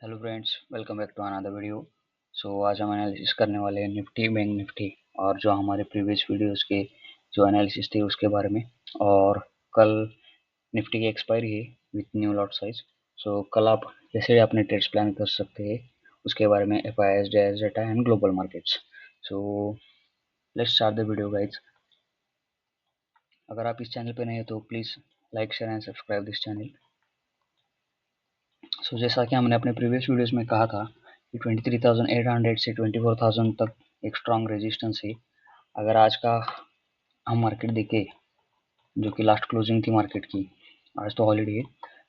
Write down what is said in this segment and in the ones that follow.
Hello friends, welcome back to another video. आज हम analysis करने वाले हैं निफ्टी बैंक निफ्टी और जो हमारे प्रीवियस वीडियोस के जो एनालिसिस थे उसके बारे में। और कल निफ्टी की एक्सपायरी है विथ न्यू लॉट साइज। कल आप कैसे अपने ट्रेड्स प्लान कर सकते हैं उसके बारे में F I S data and global markets. So let's start the video guys. अगर आप इस चैनल पे नए हैं तो please like share and subscribe this channel. जैसा कि हमने अपने प्रीवियस वीडियोस में कहा था कि 23,800 से 24,000 तक एक स्ट्रॉन्ग रेजिस्टेंस है। अगर आज का हम मार्केट देखें जो कि लास्ट क्लोजिंग थी मार्केट की, आज तो हॉलीडे है,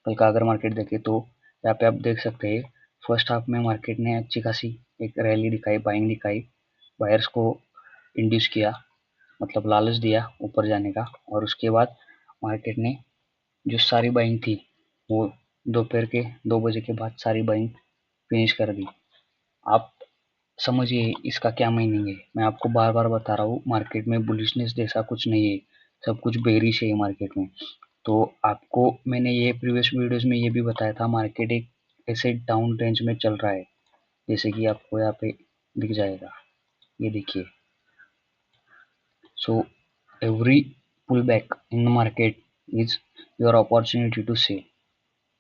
कल का अगर मार्केट देखें तो यहाँ पे आप देख सकते हैं फर्स्ट हाफ में मार्केट ने अच्छी खासी एक रैली दिखाई, बाइंग दिखाई, बायर्स को इंड्यूस किया, मतलब लालच दिया ऊपर जाने का। और उसके बाद मार्केट ने जो सारी बाइंग थी वो दोपहर के 2 बजे के बाद सारी बाइंग फिनिश कर दी। आप समझिए इसका क्या मीनिंग है। मैं आपको बार बार बता रहा हूँ, मार्केट में बुलिशनेस जैसा कुछ नहीं है, सब कुछ बेरिश है मार्केट में। तो आपको मैंने ये प्रीवियस वीडियोस में ये भी बताया था, मार्केट एक ऐसे डाउन रेंज में चल रहा है, जैसे कि आपको यहाँ पे दिख जाएगा, ये देखिए। So every pull back in the market is your opportunity to say.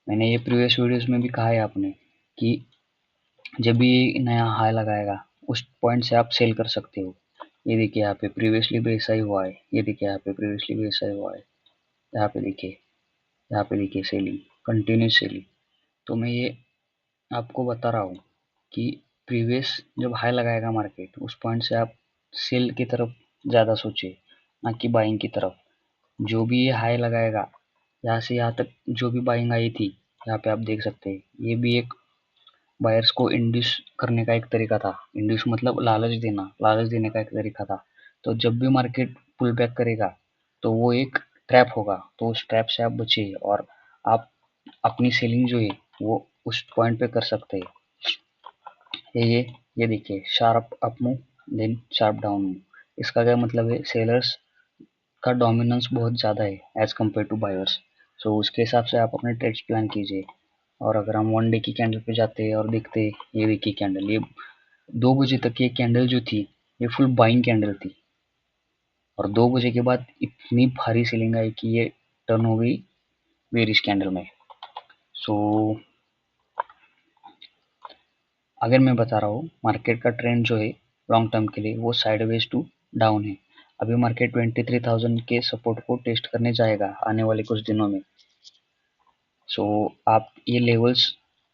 मैंने ये प्रीवियस वीडियोस में भी कहा है आपने कि जब भी नया हाई लगाएगा उस पॉइंट से आप सेल कर सकते हो। ये देखिए यहाँ पे प्रीवियसली भी ऐसा ही हुआ है, ये देखिए यहाँ पे प्रीवियसली भी ऐसा ही हुआ है, यहाँ पे देखिए, यहाँ पे देखिए सेलिंग, कंटिन्यूस सेलिंग। तो मैं ये आपको बता रहा हूँ कि प्रीवियस जब हाई लगाएगा मार्केट उस पॉइंट से आप सेल की तरफ ज़्यादा सोचिए, ना कि बाइंग की तरफ। जो भी ये हाई लगाएगा यहाँ से यहाँ तक जो भी बाइंग आई थी, यहाँ पे आप देख सकते हैं, ये भी एक बायर्स को इंड्यूस करने का एक तरीका था। इंड्यूस मतलब लालच देना, लालच देने का एक तरीका था। तो जब भी मार्केट पुल बैक करेगा तो वो एक ट्रैप होगा, तो उस ट्रैप से आप बचिए और आप अपनी सेलिंग जो है वो उस पॉइंट पे कर सकते हैं। ये देखिए, sharp up move then sharp down move. इसका क्या मतलब है, सेलर्स का डोमिनेंस बहुत ज़्यादा है एज कम्पेयर टू बायर्स। उसके हिसाब से आप अपने ट्रेड्स प्लान कीजिए। और अगर हम वन डे की कैंडल पे जाते हैं और देखते हैं, ये देखिए कैंडल, ये 2 बजे तक ये कैंडल जो थी ये फुल बाइंग कैंडल थी, और 2 बजे के बाद इतनी भारी सेलिंग आई कि ये टर्न हो गई बेरिश कैंडल में। सो अगर मैं बता रहा हूँ मार्केट का ट्रेंड जो है लॉन्ग टर्म के लिए वो साइडवेज टू डाउन है। अभी मार्केट 23,000 के सपोर्ट को टेस्ट करने जाएगा आने वाले कुछ दिनों में। आप ये लेवल्स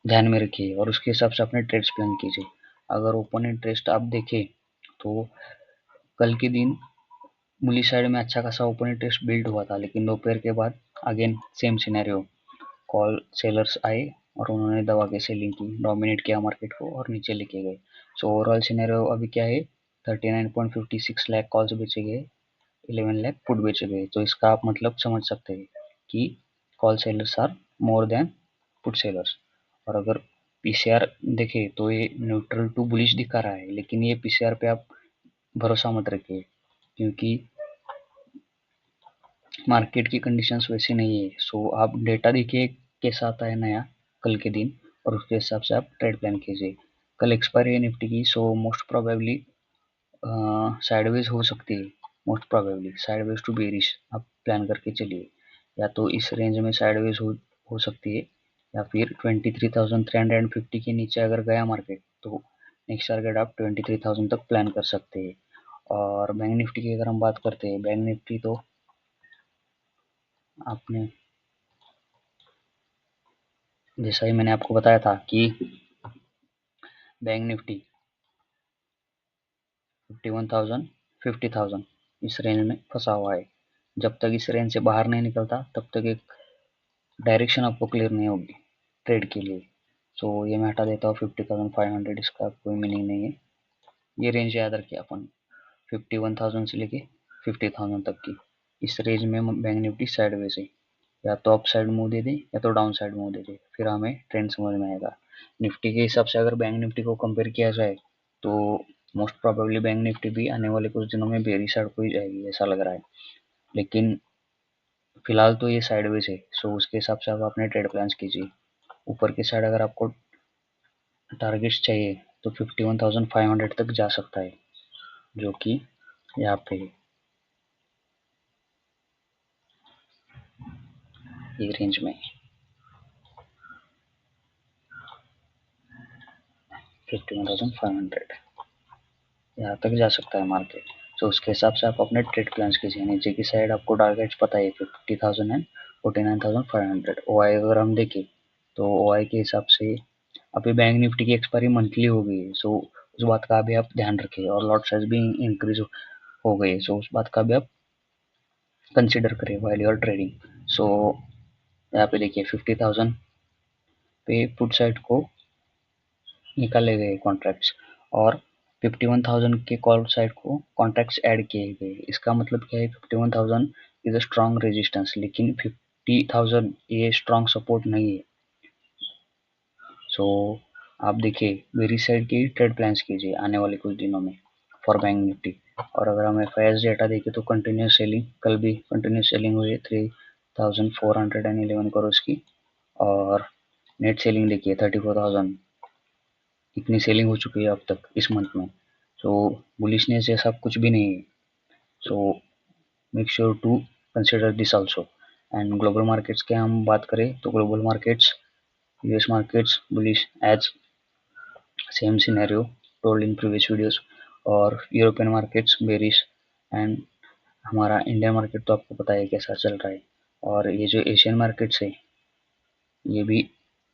ध्यान में रखिए और उसके हिसाब से अपने ट्रेड्स प्लान कीजिए। अगर ओपन इंटरेस्ट आप देखें तो कल के दिन मूली साइड में अच्छा खासा ओपन इंटरेस्ट बिल्ड हुआ था, लेकिन दोपहर के बाद again same scenario, call sellers आए और उन्होंने दबा के सेलिंग की, डोमिनेट किया मार्केट को और नीचे लेके गए। ओवरऑल सिनेरियो अभी क्या है, 39.56 लाख कॉल्स बेचे गए, 11 लाख पुट बेचे गए। तो इसका आप मतलब समझ सकते हैं कि call sellers are more than put sellers. और अगर पीसीआर देखें तो ये न्यूट्रल टू बुलिश दिखा रहा है, लेकिन ये पीसीआर पे आप भरोसा मत रखिए, क्योंकि मार्केट की कंडीशंस वैसी नहीं है। आप डेटा देखिए कैसा आता है नया कल के दिन, और उसके हिसाब से आप ट्रेड प्लान कीजिए। कल एक्सपायरी है निफ्टी की, मोस्ट प्रोबेबली साइडवेज हो सकती है, most probably sideways to bearish आप प्लान करके चलिए। या तो इस रेंज में साइडवेज हो सकती है, या फिर 23,350 के नीचे अगर गया मार्केट तो नेक्स्ट टारगेट आप 23,000 तक प्लान कर सकते हैं। और बैंक निफ्टी की अगर हम बात करते हैं, बैंक निफ्टी तो आपने जैसा ही मैंने आपको बताया था कि बैंक निफ्टी 51,000 50,000 इस रेंज में फंसा हुआ है। जब तक इस रेंज से बाहर नहीं निकलता तब तक एक डायरेक्शन आपको क्लियर नहीं होगी ट्रेड के लिए। ये मैं हटा देता हूँ 50,500, इसका कोई मीनिंग नहीं है। ये रेंज याद रखिए अपन, 51,000 से लेके 50,000 तक की इस रेंज में बैंक निफ्टी साइडवेज है, या तो अप साइड मूव दे दे या तो डाउन साइड मूव दे दे, फिर हमें ट्रेंड समझ में आएगा। निफ्टी के हिसाब से अगर बैंक निफ्टी को कंपेयर किया जाए तो मोस्ट प्रोबेबली बैंक निफ्टी भी आने वाले कुछ दिनों में बेरी साइड को ही जाएगी ऐसा लग रहा है, लेकिन फिलहाल तो ये साइडवेज है। उसके हिसाब से आप अपने ट्रेड प्लान्स कीजिए। ऊपर की साइड अगर आपको टारगेट्स चाहिए तो 51,500 तक जा सकता है, जो कि यहाँ पे ये रेंज में 51,500 यहाँ तक जा सकता है मार्केट। तो उसके हिसाब से आप अपने ट्रेड प्लान्स कीजिए। नीचे की साइड आपको टारगेट्स पता है 50,000 एंड 49,500। ओआई अगर हम देखें तो ओआई के हिसाब से अभी बैंक निफ्टी की एक्सपायरी मंथली हो गई है, सो उस बात का भी आप ध्यान रखिए, और लॉट साइज भी इंक्रीज हो गई है, सो उस बात का भी आप कंसिडर करें वाइल यू आर ट्रेडिंग। सो यहाँ पे देखिए 50,000 पे पुट साइड को निकाले गए कॉन्ट्रैक्ट्स, और 51,000 के कॉल साइड को कॉन्ट्रैक्ट्स ऐड किए गए। इसका मतलब क्या है, 51,000 इज अ स्ट्रॉन्ग रेजिस्टेंस, लेकिन 50,000 ये स्ट्रॉन्ग सपोर्ट नहीं है। सो आप देखिए मेरी साइड की ट्रेड प्लान्स कीजिए आने वाले कुछ दिनों में फॉर बैंक निफ्टी। और अगर हम एफ आई एस डेटा देखें तो कंटिन्यूस सेलिंग, कल भी कंटिन्यूस सेलिंग हुई है 3,411 करोड़ की, और नेट सेलिंग देखिए 34,000, इतनी सेलिंग हो चुकी है अब तक इस मंथ में। सो बुलिशनेस ऐसा कुछ भी नहीं है। So make sure to consider this also. And global markets की हम बात करें तो global markets, US markets bullish as same scenario told in previous videos, और यूरोपियन मार्केट्स बेरिश, एंड हमारा इंडियन मार्केट तो आपको पता है कैसा चल रहा है। और ये जो एशियन मार्केट्स है ये भी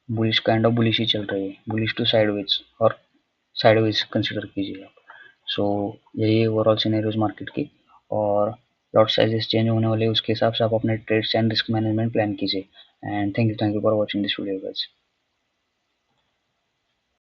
बुलिश काइंड ऑफ बुलिश ही चल रही है, बुलिश टू साइडवेज, और साइडवेज कंसिडर कीजिए आप। सो यही है ओवरऑल सिनेरियोज मार्केट की, और लॉट साइजेस चेंज होने वाले उसके हिसाब से आप अपने trades and risk management plan कीजिए। And thank you for watching this video guys.